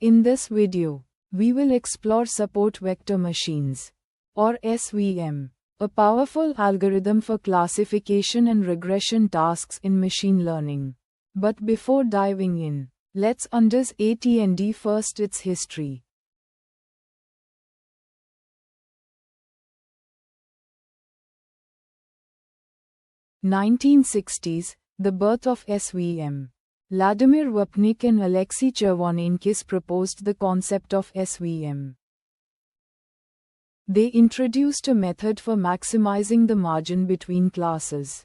In this video, we will explore support vector machines, or SVM, a powerful algorithm for classification and regression tasks in machine learning. But before diving in, let's understand first its history. In the 1960s, the birth of SVM. Vladimir Vapnik and Alexei Chervonenkis proposed the concept of SVM. They introduced a method for maximizing the margin between classes.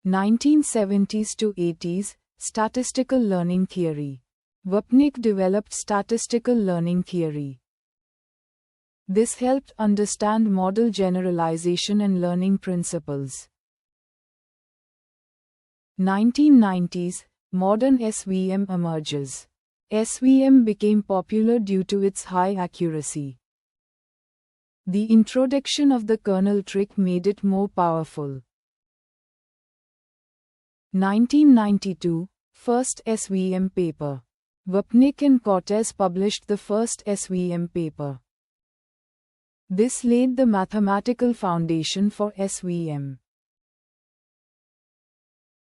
1970s to 80s, statistical learning theory. Vapnik developed statistical learning theory. This helped understand model generalization and learning principles. 1990s, modern SVM emerges. SVM became popular due to its high accuracy. The introduction of the kernel trick made it more powerful. 1992, first SVM paper. Vapnik and Cortez published the first SVM paper. This laid the mathematical foundation for SVM.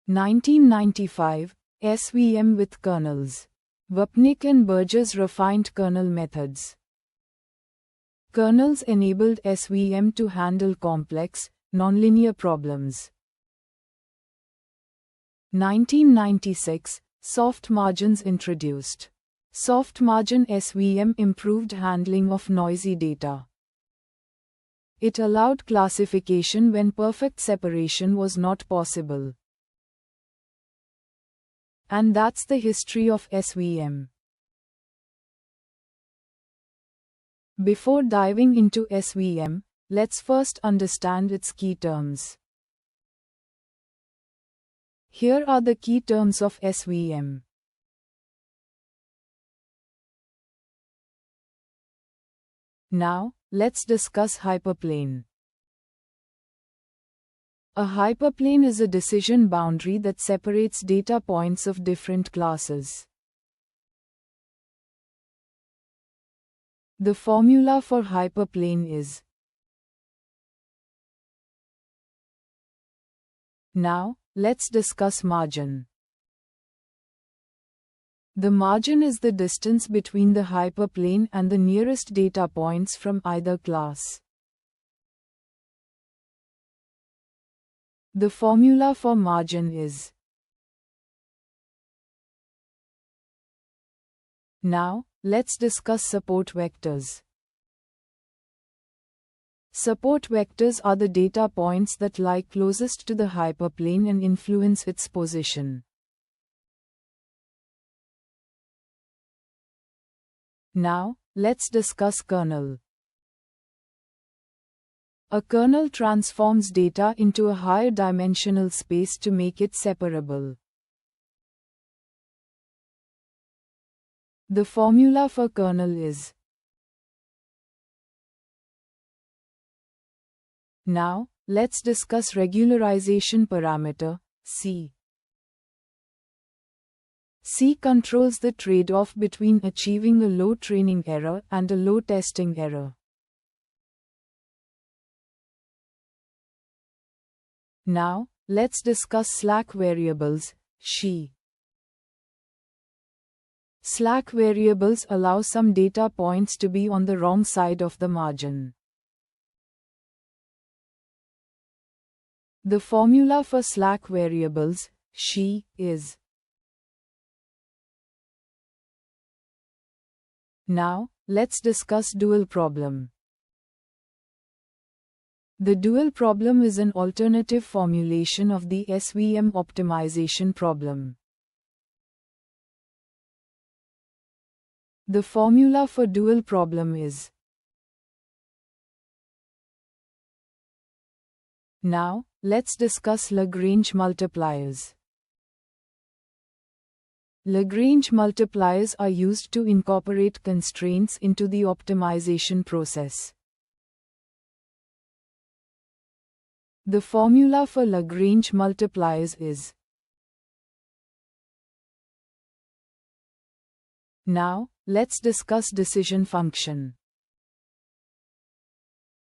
1995, SVM with kernels. Vapnik and Burgess refined kernel methods. Kernels enabled SVM to handle complex, nonlinear problems. 1996, soft margins introduced. Soft margin SVM improved handling of noisy data. It allowed classification when perfect separation was not possible. And that's the history of SVM. Before diving into SVM, let's first understand its key terms. Here are the key terms of SVM. Now, let's discuss hyperplane. A hyperplane is a decision boundary that separates data points of different classes. The formula for hyperplane is. Now, let's discuss margin. The margin is the distance between the hyperplane and the nearest data points from either class. The formula for margin is. Now, let's discuss support vectors. Support vectors are the data points that lie closest to the hyperplane and influence its position. Now, let's discuss kernel. A kernel transforms data into a higher dimensional space to make it separable. The formula for kernel is. Now, let's discuss regularization parameter, C. C controls the trade-off between achieving a low training error and a low testing error. Now, let's discuss slack variables, SHE. Slack variables allow some data points to be on the wrong side of the margin. The formula for slack variables, SHE, is. Now, let's discuss dual problem. The dual problem is an alternative formulation of the SVM optimization problem. The formula for dual problem is. Now, let's discuss Lagrange multipliers. Lagrange multipliers are used to incorporate constraints into the optimization process. The formula for Lagrange multipliers is. Now, let's discuss decision function.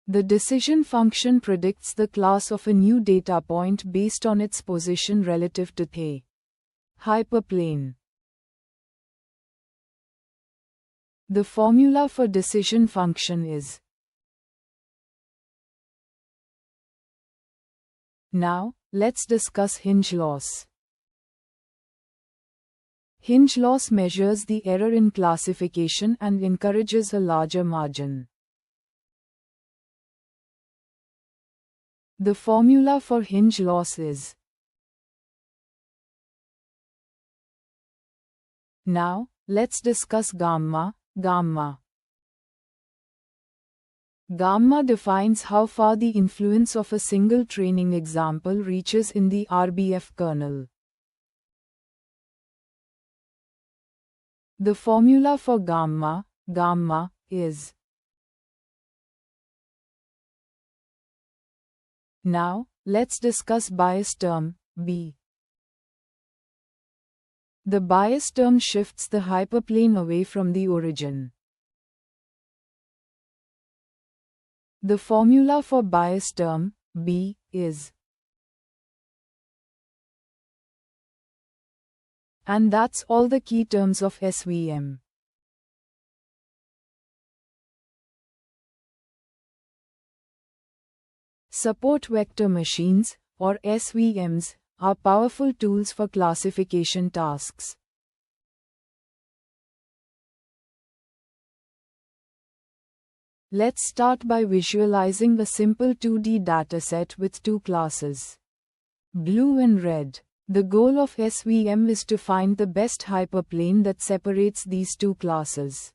The decision function predicts the class of a new data point based on its position relative to the hyperplane. The formula for decision function is. Now, let's discuss hinge loss. Hinge loss measures the error in classification and encourages a larger margin. The formula for hinge loss is. Now, let's discuss gamma. Gamma defines how far the influence of a single training example reaches in the RBF kernel. The formula for gamma is. Now, let's discuss bias term, B. The bias term shifts the hyperplane away from the origin. The formula for bias term, B, is. And that's all the key terms of SVM. Support vector machines, or SVMs, are powerful tools for classification tasks. Let's start by visualizing a simple 2D dataset with two classes, blue and red. The goal of SVM is to find the best hyperplane that separates these two classes.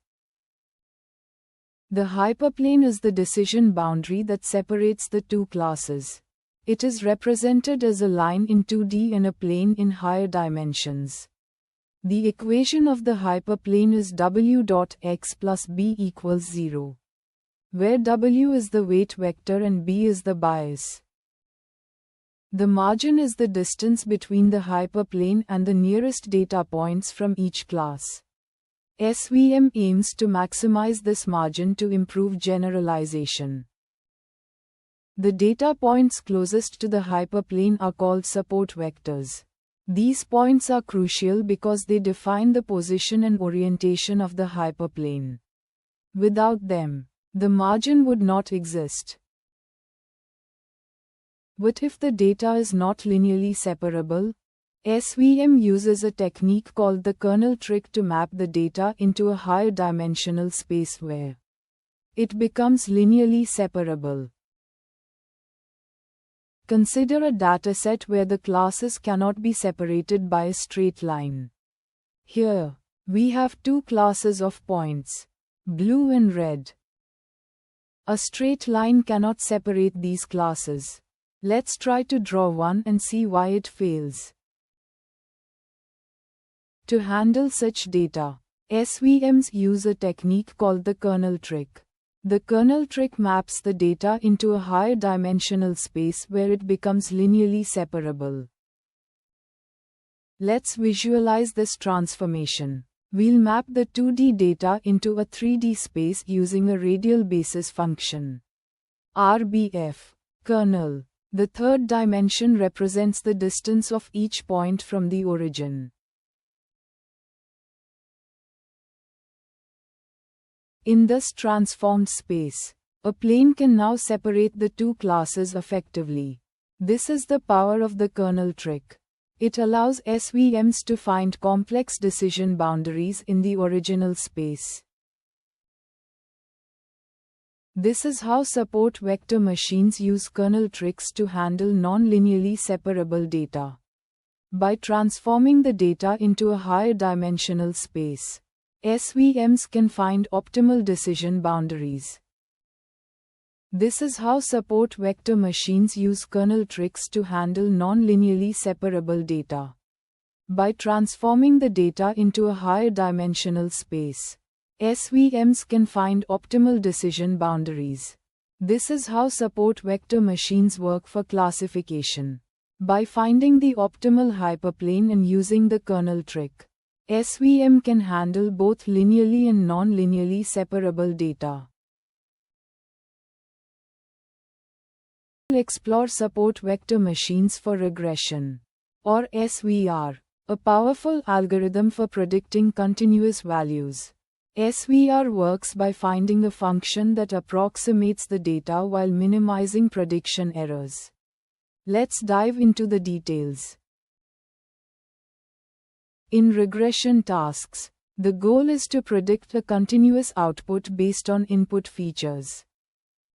The hyperplane is the decision boundary that separates the two classes. It is represented as a line in 2D and a plane in higher dimensions. The equation of the hyperplane is w dot x plus b equals 0, where w is the weight vector and b is the bias. The margin is the distance between the hyperplane and the nearest data points from each class. SVM aims to maximize this margin to improve generalization. The data points closest to the hyperplane are called support vectors. These points are crucial because they define the position and orientation of the hyperplane. Without them, the margin would not exist. But if the data is not linearly separable, SVM uses a technique called the kernel trick to map the data into a higher dimensional space where it becomes linearly separable. Consider a dataset where the classes cannot be separated by a straight line. Here, we have two classes of points, blue and red. A straight line cannot separate these classes. Let's try to draw one and see why it fails. To handle such data, SVMs use a technique called the kernel trick. The kernel trick maps the data into a higher dimensional space where it becomes linearly separable. Let's visualize this transformation. We'll map the 2D data into a 3D space using a radial basis function. RBF, kernel. The third dimension represents the distance of each point from the origin. In this transformed space, a plane can now separate the two classes effectively. This is the power of the kernel trick. It allows SVMs to find complex decision boundaries in the original space. This is how support vector machines use kernel tricks to handle non-linearly separable data. By transforming the data into a higher dimensional space, SVMs can find optimal decision boundaries. This is how support vector machines use kernel tricks to handle non-linearly separable data. By transforming the data into a higher dimensional space, SVMs can find optimal decision boundaries. This is how support vector machines work for classification. By finding the optimal hyperplane and using the kernel trick, SVM can handle both linearly and non-linearly separable data. We'll explore support vector machines for regression, or SVR, a powerful algorithm for predicting continuous values. SVR works by finding a function that approximates the data while minimizing prediction errors. Let's dive into the details. In regression tasks, the goal is to predict a continuous output based on input features.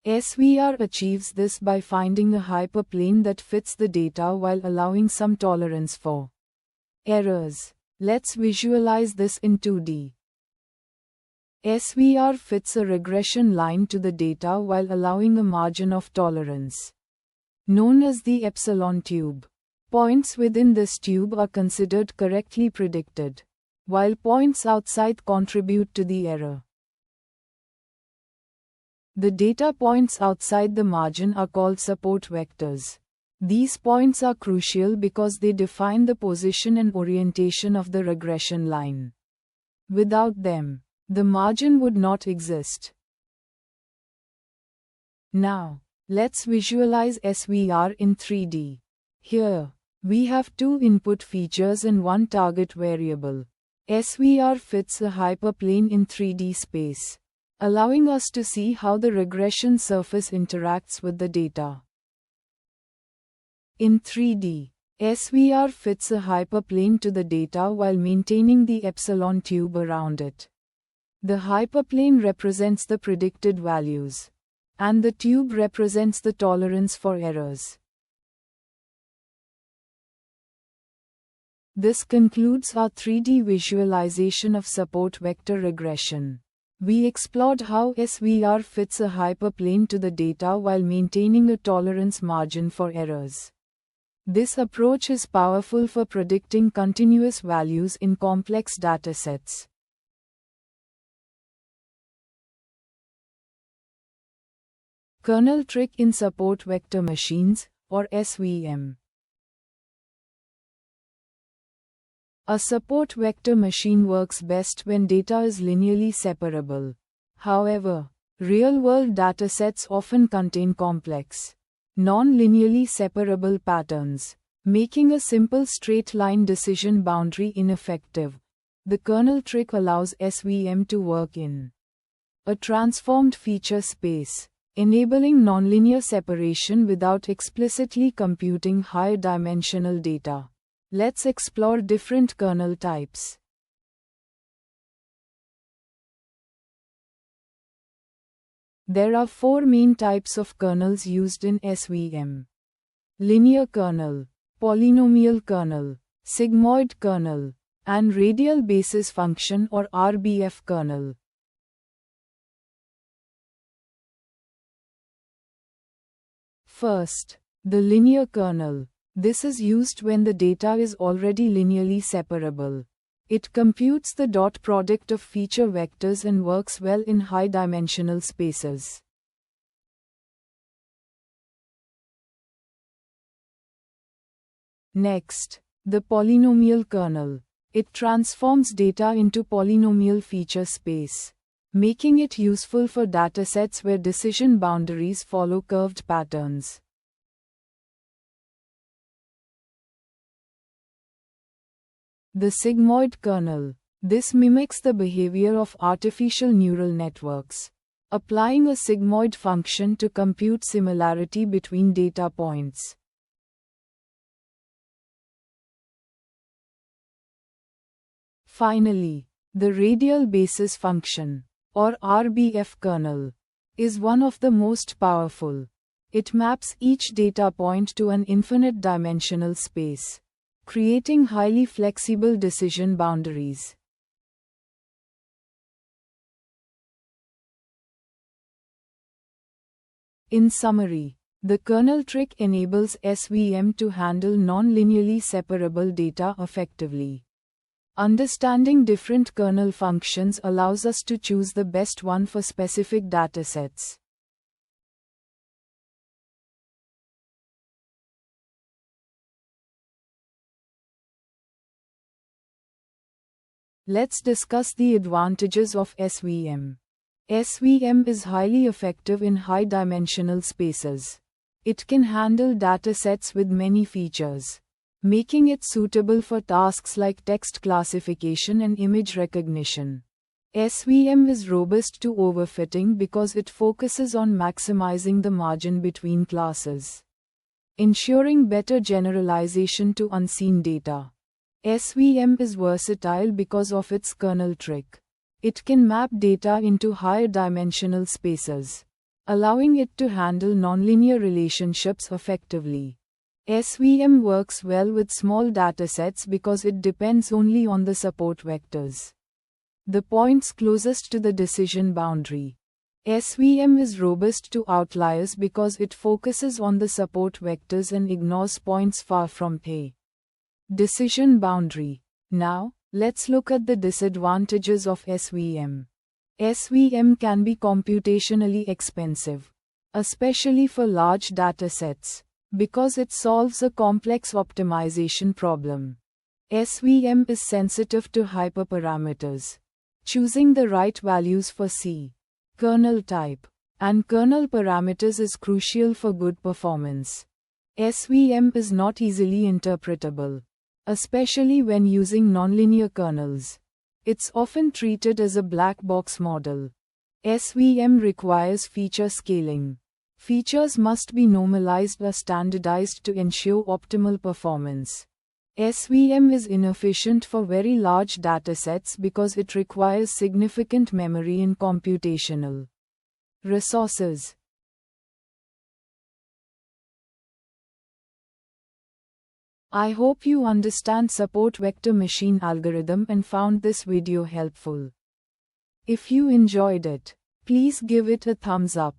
SVR achieves this by finding a hyperplane that fits the data while allowing some tolerance for errors. Let's visualize this in 2D. SVR fits a regression line to the data while allowing a margin of tolerance, known as the epsilon tube. Points within this tube are considered correctly predicted, while points outside contribute to the error. The data points outside the margin are called support vectors. These points are crucial because they define the position and orientation of the regression line. Without them, the margin would not exist. Now, let's visualize SVR in 3D. Here, we have two input features and one target variable. SVR fits a hyperplane in 3D space, allowing us to see how the regression surface interacts with the data. In 3D, SVR fits a hyperplane to the data while maintaining the epsilon tube around it. The hyperplane represents the predicted values, and the tube represents the tolerance for errors. This concludes our 3D visualization of support vector regression. We explored how SVR fits a hyperplane to the data while maintaining a tolerance margin for errors. This approach is powerful for predicting continuous values in complex datasets. Kernel trick in support vector machines, or SVM. A support vector machine works best when data is linearly separable. However, real-world datasets often contain complex, non-linearly separable patterns, making a simple straight-line decision boundary ineffective. The kernel trick allows SVM to work in a transformed feature space, enabling nonlinear separation without explicitly computing higher dimensional data. Let's explore different kernel types. There are four main types of kernels used in SVM: linear kernel, polynomial kernel, sigmoid kernel, and radial basis function or RBF kernel. First, the linear kernel. This is used when the data is already linearly separable. It computes the dot product of feature vectors and works well in high-dimensional spaces. Next, the polynomial kernel. It transforms data into polynomial feature space, making it useful for datasets where decision boundaries follow curved patterns. The sigmoid kernel. This mimics the behavior of artificial neural networks, applying a sigmoid function to compute similarity between data points. Finally, the radial basis function, or RBF kernel, is one of the most powerful. It maps each data point to an infinite dimensional space, creating highly flexible decision boundaries. In summary, the kernel trick enables SVM to handle non-linearly separable data effectively. Understanding different kernel functions allows us to choose the best one for specific datasets. Let's discuss the advantages of SVM. SVM is highly effective in high-dimensional spaces. It can handle datasets with many features, making it suitable for tasks like text classification and image recognition. SVM is robust to overfitting because it focuses on maximizing the margin between classes, ensuring better generalization to unseen data. SVM is versatile because of its kernel trick. It can map data into higher dimensional spaces, allowing it to handle nonlinear relationships effectively. SVM works well with small datasets because it depends only on the support vectors, the points closest to the decision boundary. SVM is robust to outliers because it focuses on the support vectors and ignores points far from the decision boundary. Now, let's look at the disadvantages of SVM. SVM can be computationally expensive, especially for large datasets, because it solves a complex optimization problem. SVM is sensitive to hyperparameters. Choosing the right values for C, kernel type, and kernel parameters is crucial for good performance. SVM is not easily interpretable, especially when using nonlinear kernels. It's often treated as a black box model. SVM requires feature scaling. Features must be normalized or standardized to ensure optimal performance. SVM is inefficient for very large datasets because it requires significant memory and computational resources. I hope you understand support vector machine algorithm and found this video helpful. If you enjoyed it, please give it a thumbs up.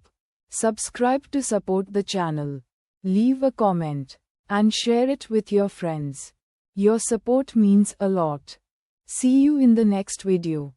Subscribe to support the channel. Leave a comment and share it with your friends. Your support means a lot. See you in the next video.